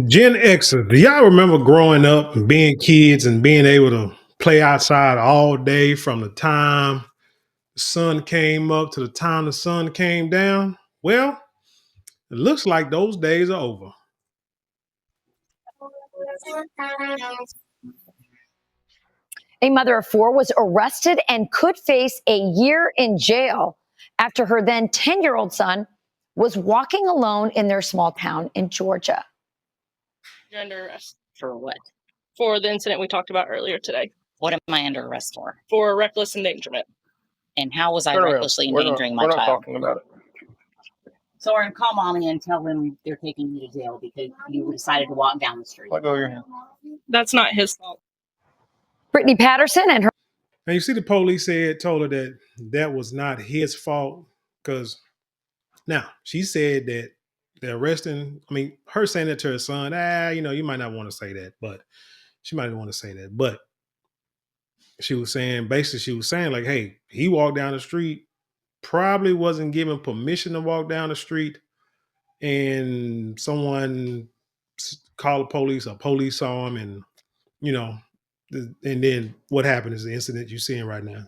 Gen Xers, do y'all remember growing up and being kids and being able to play outside all day from the time the sun came up to the time the sun came down? Well, it looks like those days are over. A mother of four was arrested and could face a year in jail after her then 10-year-old son was walking alone in their small town in Georgia. You're under arrest For what? for the incident we talked about earlier today, What am I under arrest for? for reckless endangerment. And how was I Turn around. recklessly We're endangering not my child? talking about it. So we're gonna call mommy and tell them they're taking you to jail because you decided to walk down the street. Let go of your hand. That's not his fault. Brittany Patterson and her And you see, the police told her that that was not his fault because now she said that the arresting, I mean, her saying that to her son, you might not want to say that, but she might want to say that. But she was saying, like, hey, he walked down the street, probably wasn't given permission to walk down the street, and someone called the police, or police saw him, and and then what happened is the incident you're seeing right now.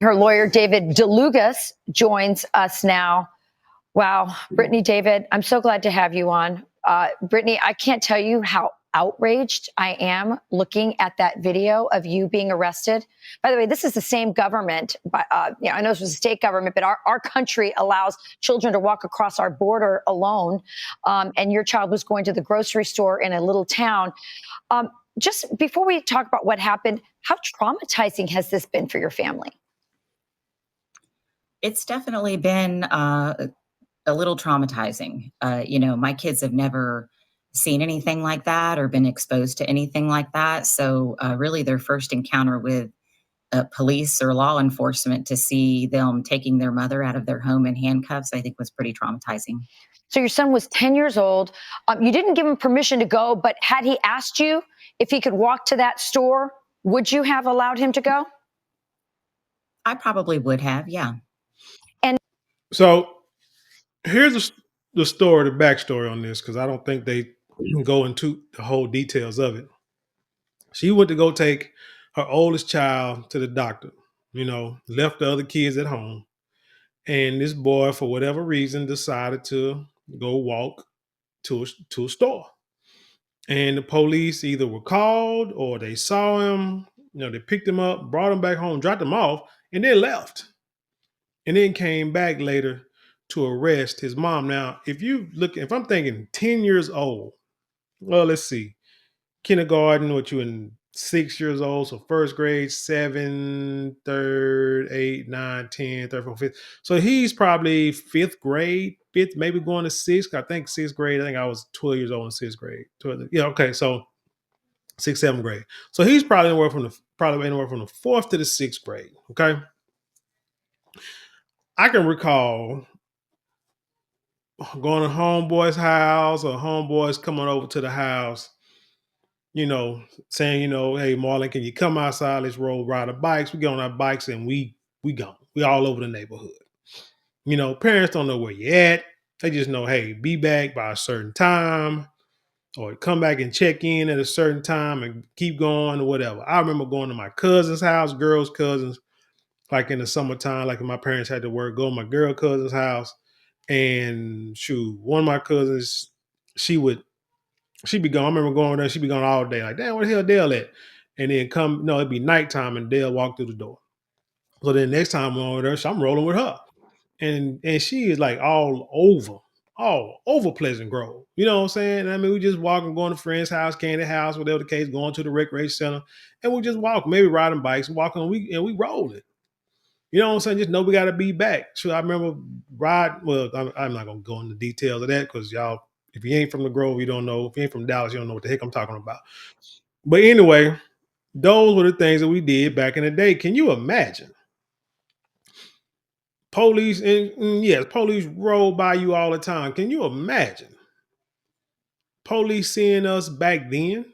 her lawyer, David DeLugas, joins us now. Wow, Brittany, David, I'm so glad to have you on. Brittany, I can't tell you how outraged I am looking at that video of you being arrested. By the way, this is the same government, I know this was a state government, but our country allows children to walk across our border alone. And your child was going to the grocery store in a little town. Just before we talk about what happened, how traumatizing has this been for your family? It's definitely been a little traumatizing. My kids have never seen anything like that or been exposed to anything like that. So really their first encounter with police or law enforcement, to see them taking their mother out of their home in handcuffs, I think was pretty traumatizing. So your son was 10 years old. You didn't give him permission to go, but had he asked you if he could walk to that store, would you have allowed him to go? I probably would have, yeah. So here's the story, the backstory on this, because I don't think they go into the whole details of it. She went to go take her oldest child to the doctor, left the other kids at home. And this boy, for whatever reason, decided to go walk to a store. And the police either were called or they saw him, they picked him up, brought him back home, dropped him off, and then left. And then came back later to arrest his mom. Now, if I'm thinking 10 years old, well, let's see, kindergarten, what you in 6 years old, so first grade, 7, third, 8, 9, 10, third, fourth, fifth. So he's probably fifth grade, maybe going to sixth. I think sixth grade. I think I was 12 years old in sixth grade. 12, yeah, okay, so sixth, seventh grade. So he's probably anywhere from the fourth to the sixth grade. Okay. I can recall going to homeboy's house or homeboys coming over to the house, saying, hey, Marlon, can you come outside? Let's ride our bikes. We get on our bikes and we go. We all over the neighborhood. Parents don't know where you're at. They just know, hey, be back by a certain time, or come back and check in at a certain time and keep going or whatever. I remember going to my cousin's house, girls' cousins, like in the summertime, like when my parents had to work, go to my girl cousin's house. And shoot, one of my cousins, she'd be gone. I remember going there, she'd be gone all day. Like, damn, where the hell Dale at? And then it'd be nighttime and Dale walked through the door. So then next time I'm over there, I'm rolling with her. And she is like all over Pleasant Grove. You know what I'm saying? I mean, we just walking, going to friend's house, candy house, whatever the case, going to the recreation center. And we just walk, maybe riding bikes, walking, and we rolling. You know what I'm saying? Just know we got to be back. So I remember I'm not going to go into details of that because y'all, if you ain't from the Grove, you don't know. If you ain't from Dallas, you don't know what the heck I'm talking about. But anyway, those were the things that we did back in the day. Can you imagine? Police, and yes, police roll by you all the time. Can you imagine police seeing us back then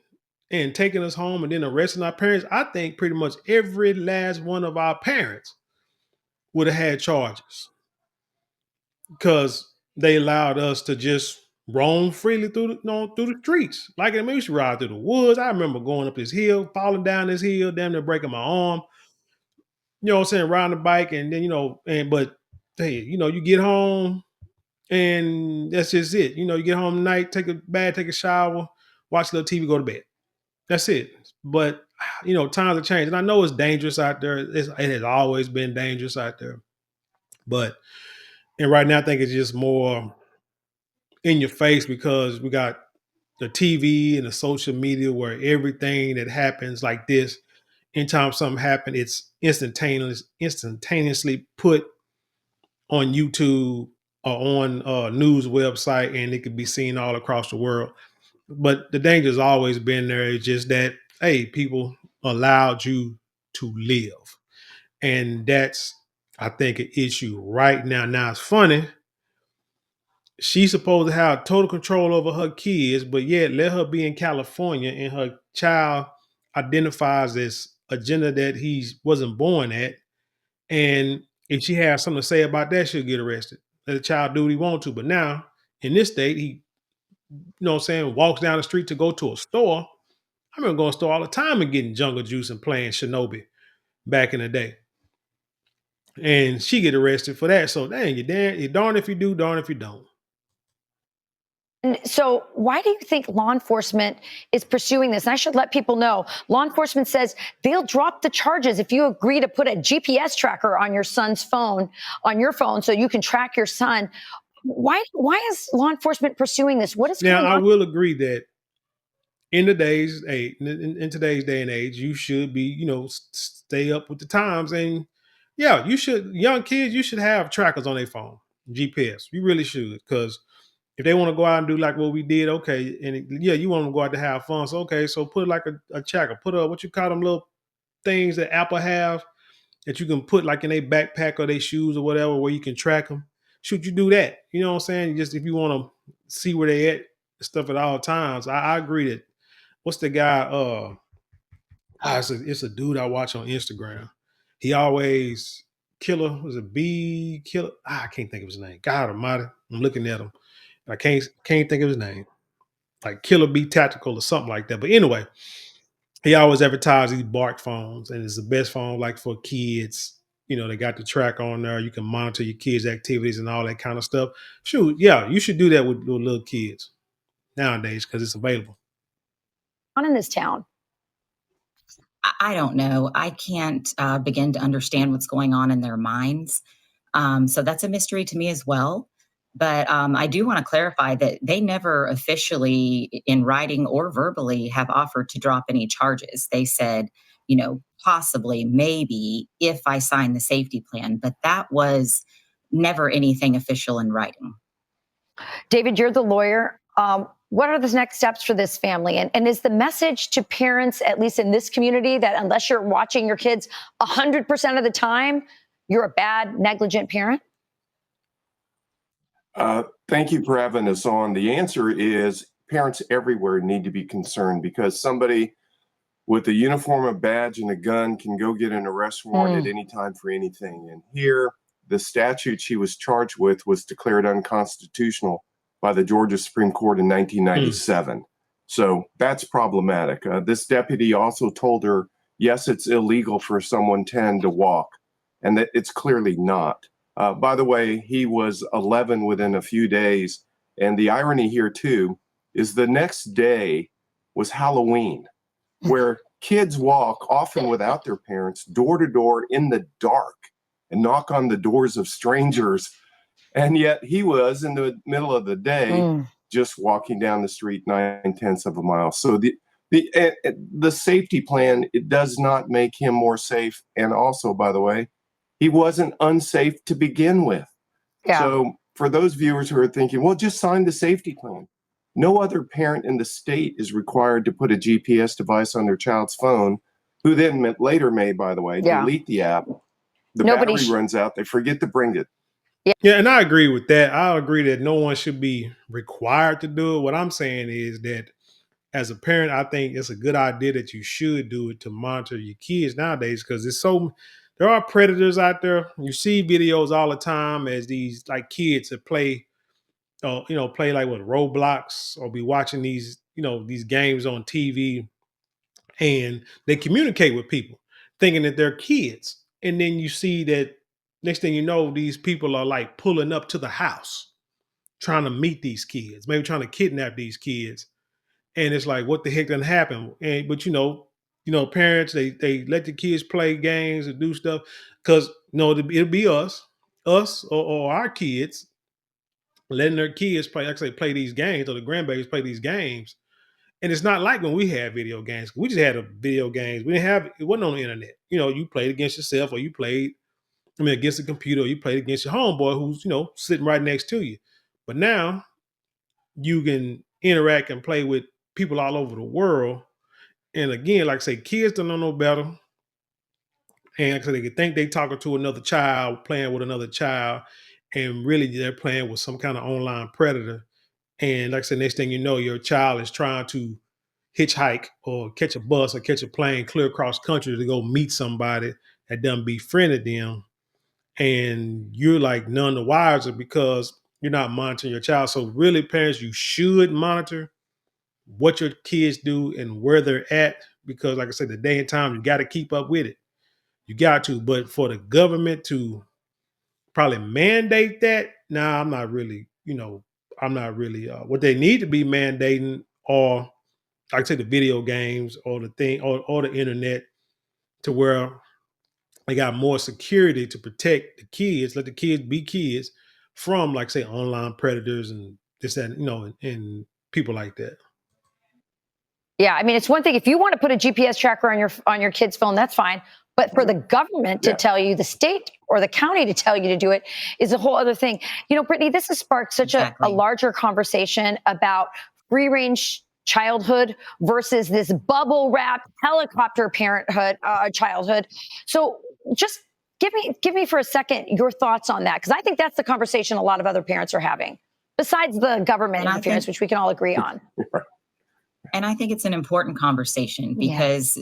and taking us home and then arresting our parents? I think pretty much every last one of our parents would have had charges because they allowed us to just roam freely through through the streets. Like I mean, we used to ride through the woods. I remember going up this hill, falling down this hill, damn near breaking my arm. You know what I'm saying? Riding the bike, and then but hey, you get home and that's just it. You get home tonight, take a bath, take a shower, watch a little TV, go to bed. That's it. But times have changed, and I know it's dangerous out there. It has always been dangerous out there. But and right now, I think it's just more in your face because we got the TV and the social media where everything that happens like this, anytime something happens, it's instantaneously put on YouTube or on a news website, and it could be seen all across the world. But the danger's always been there. It's just that, hey, people allowed you to live. And that's, I think, an issue right now. Now, it's funny. She's supposed to have total control over her kids, but yet let her be in California and her child identifies as a gender that he wasn't born at. And if she has something to say about that, she'll get arrested. Let the child do what he wants to. But now, in this state, he, walks down the street to go to a store. I remember going to the store all the time and getting Jungle Juice and playing Shinobi back in the day. And she get arrested for that. So dang, you're darn if you do, darn if you don't. And so why do you think law enforcement is pursuing this? And I should let people know, law enforcement says they'll drop the charges if you agree to put a GPS tracker on your son's phone, on your phone, so you can track your son. Why is law enforcement pursuing this? What is now? going on? I will agree that in today's day and age, you should be, stay up with the times. And yeah, you should, young kids, you should have trackers on their phone, GPS. You really should, because if they want to go out and do like what we did, okay, and you want them to go out to have fun. So okay, so put like a tracker, put what you call them little things that Apple have that you can put like in a backpack or their shoes or whatever, where you can track them. Should you do that? You know what I'm saying? Just if you want to see where they at, stuff at all times. I agree that. What's the guy? It's a dude I watch on Instagram. He always Killer was a B Killer. I can't think of his name. God Almighty, I'm looking at him. I can't think of his name. Like Killer B Tactical or something like that. But anyway, he always advertises these Bark phones, and it's the best phone like for kids. They got the track on there. You can monitor your kids' activities and all that kind of stuff. Shoot, yeah, you should do that with little kids nowadays because it's available. On in this town? I don't know. I can't begin to understand what's going on in their minds. So that's a mystery to me as well. But I do want to clarify that they never officially, in writing or verbally, have offered to drop any charges. They said, possibly, maybe, if I sign the safety plan. But that was never anything official in writing. David, you're the lawyer. What are the next steps for this family? And is the message to parents, at least in this community, that unless you're watching your kids 100% of the time, you're a bad, negligent parent? Thank you for having us on. The answer is parents everywhere need to be concerned because somebody with a uniform, a badge, and a gun can go get an arrest warrant at any time for anything. And here, the statute she was charged with was declared unconstitutional by the Georgia Supreme Court in 1997. So that's problematic. This deputy also told her, yes, it's illegal for someone 10 to walk, and that it's clearly not. By the way, he was 11 within a few days. And the irony here, too, is the next day was Halloween, where kids walk, often without their parents, door to door in the dark and knock on the doors of strangers. And yet he was in the middle of the day just walking down the street 9/10 of a mile. So the safety plan, it does not make him more safe. And also, by the way, he wasn't unsafe to begin with. Yeah. So for those viewers who are thinking, well, just sign the safety plan. No other parent in the state is required to put a GPS device on their child's phone, who then later may, by the way, delete the app. The battery runs out. They forget to bring it. Yeah, and I agree with that. I agree that no one should be required to do it. What I'm saying is that as a parent, I think it's a good idea that you should do it to monitor your kids nowadays because there are predators out there. You see videos all the time as these like kids that play play like with Roblox or be watching these, these games on TV, and they communicate with people thinking that they're kids. And then you see that next thing you know, these people are like pulling up to the house trying to meet these kids, maybe trying to kidnap these kids. And it's like, what the heck done happened? And but parents, they let the kids play games and do stuff because it'll be us or our kids letting their kids play, like I say, play these games, or the grandbabies play these games. And it's not like when we had video games. We just had video games. We didn't have it wasn't on the internet. You played against yourself, or you played, against the computer, or you played against your homeboy who's, sitting right next to you. But now you can interact and play with people all over the world. And again, like I say, kids don't know no better. And like I say, they can think they talking to another child, playing with another child, and really they're playing with some kind of online predator. And like I said, next thing you know, your child is trying to hitchhike or catch a bus or catch a plane clear across country to go meet somebody that done befriended them. And you're like none the wiser because you're not monitoring your child. So really, parents, you should monitor what your kids do and where they're at, because like I said, the day and time, you got to keep up with it. You got to. But for the government to probably mandate that, nah, I'm not really, what they need to be mandating, or like I say, the video games or the thing or the internet, to where they got more security to protect the kids, let the kids be kids from, like say, online predators and this, that, and people like that. Yeah, I mean, it's one thing if you want to put a GPS tracker on your kid's phone, that's fine. But for the government to tell you, the state or the county to tell you to do it is a whole other thing. Brittany, this has sparked such a larger conversation about free range childhood versus this bubble wrap helicopter parenthood childhood. So just give me for a second your thoughts on that, because I think that's the conversation a lot of other parents are having, besides the government interference, which we can all agree on. And I think it's an important conversation because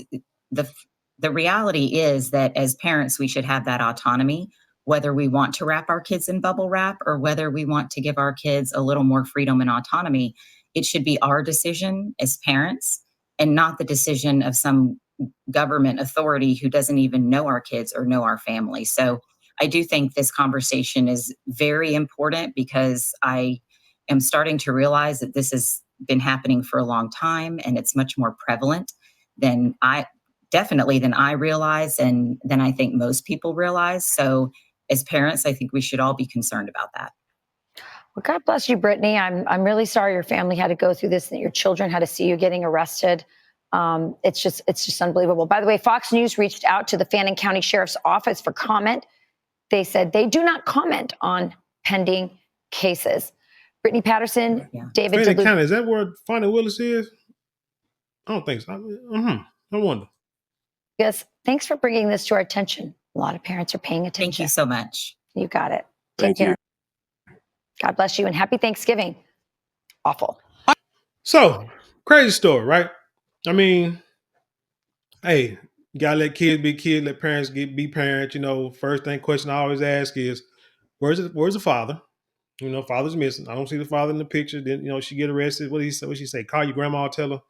the reality is that as parents, we should have that autonomy, whether we want to wrap our kids in bubble wrap or whether we want to give our kids a little more freedom and autonomy. It should be our decision as parents and not the decision of some government authority who doesn't even know our kids or know our family. So I do think this conversation is very important because I am starting to realize that this has been happening for a long time and it's much more prevalent than I realize and than I think most people realize. So as parents, I think we should all be concerned about that. Well, God bless you, Brittany. I'm really sorry your family had to go through this and that your children had to see you getting arrested. It's just unbelievable. By the way, Fox News reached out to the Fannin County Sheriff's Office for comment. They said they do not comment on pending cases. Brittany Patterson, David Fannin County, is that where Fonnie Willis is? I don't think so. I wonder. Yes, thanks for bringing this to our attention. A lot of parents are paying attention. Thank you so much. You got it. Take care. God bless you and happy Thanksgiving. Awful. So, crazy story, right? I mean, hey, you gotta let kids be kids, let parents be parents. First question I always ask is, where's the father? Father's missing. I don't see the father in the picture. Then, she get arrested. What she say? Call your grandma, tell her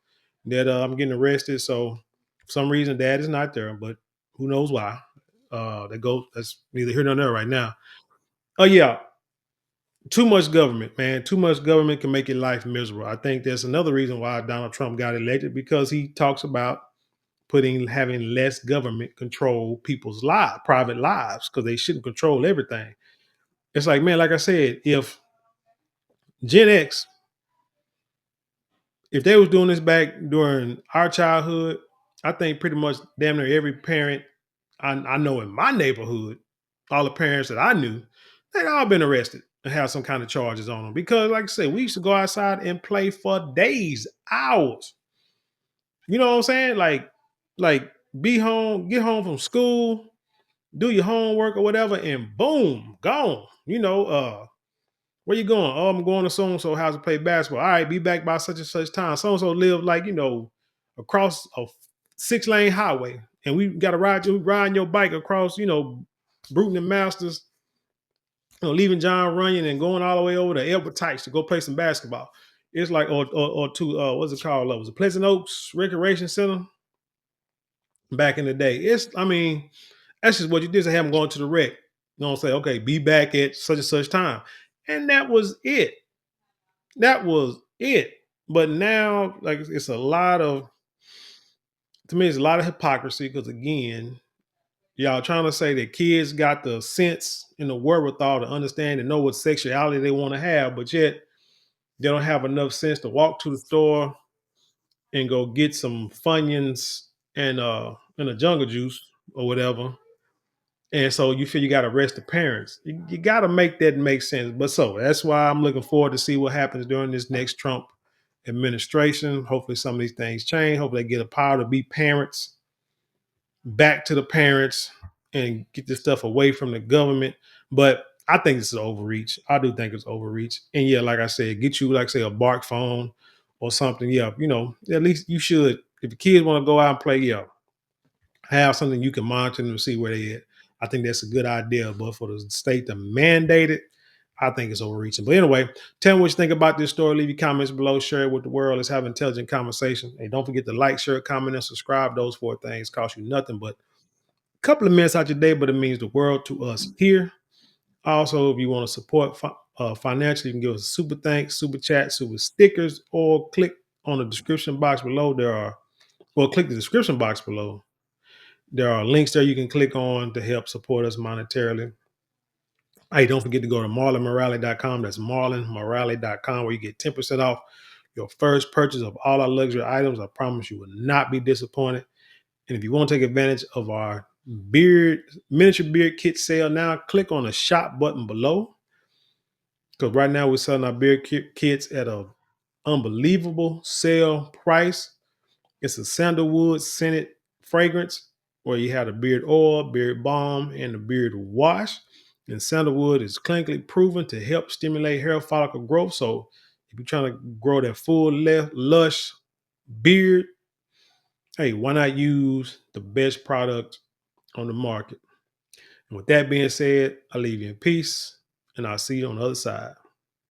that I'm getting arrested. So for some reason, dad is not there, but who knows why? That's neither here nor there right now. Oh yeah. Too much government, man. Too much government can make your life miserable. I think that's another reason why Donald Trump got elected, because he talks about having less government control people's private lives, because they shouldn't control everything. It's like, man, like I said, if Gen X, if they was doing this back during our childhood, I think pretty much damn near every parent I know in my neighborhood, all the parents that I knew, they'd all been arrested and have some kind of charges on them. Because like I said, we used to go outside and play for days, hours. You know what I'm saying? Like be home, get home from school, do your homework or whatever, and boom, gone. Where you going? Oh, I'm going to so-and-so house to play basketball. All right, be back by such and such time. So-and-so live across a 6-lane highway. And we got to ride your bike across, Bruton and Masters leaving John Runyon and going all the way over to G.R.O.W.T.H to go play some basketball. It's like, or to what's it called? Was it Pleasant Oaks Recreation Center back in the day? That's just what you did. To have them going to the rec. You know, say, okay, be back at such and such time, and that was it. That was it. But now, like, it's a lot of, to me, it's a lot of hypocrisy because, again, y'all trying to say that kids got the sense and the wherewithal to understand and know what sexuality they want to have, but yet they don't have enough sense to walk to the store and go get some Funyuns and a jungle juice or whatever. And so you feel you got to arrest the parents. You got to make that make sense. But so that's why I'm looking forward to see what happens during this next Trump administration. Hopefully some of these things change. Hopefully they get a power to be parents, back to the parents, and get this stuff away from the government. But I think this is overreach. I do think it's overreach. And yeah, like I said, get you, like say, a bark phone or something. Yeah, at least you should. If the kids want to go out and play, yeah, have something you can monitor them to see where they at. I think that's a good idea. But for the state to mandate it, I think it's overreaching. But anyway, tell me what you think about this story. Leave your comments below. Share it with the world. Let's have intelligent conversation. And don't forget to like, share, comment, and subscribe. Those 4 things cost you nothing but a couple of minutes out your day, but it means the world to us here. Also, if you want to support financially, you can give us a super thanks, super chat, super stickers, or click on the description box below. Click the description box below. There are links there you can click on to help support us monetarily. Hey, don't forget to go to marlonmorale.com. That's marlonmorale.com, where you get 10% off your first purchase of all our luxury items. I promise you will not be disappointed. And if you want to take advantage of our miniature beard kit sale now, click on the shop button below. Because right now we're selling our beard kits at an unbelievable sale price. It's a sandalwood scented fragrance where you have the beard oil, beard balm, and the beard wash. And sandalwood is clinically proven to help stimulate hair follicle growth. So if you're trying to grow that full, lush beard, hey, why not use the best product on the market? And with that being said, I leave you in peace, and I'll see you on the other side.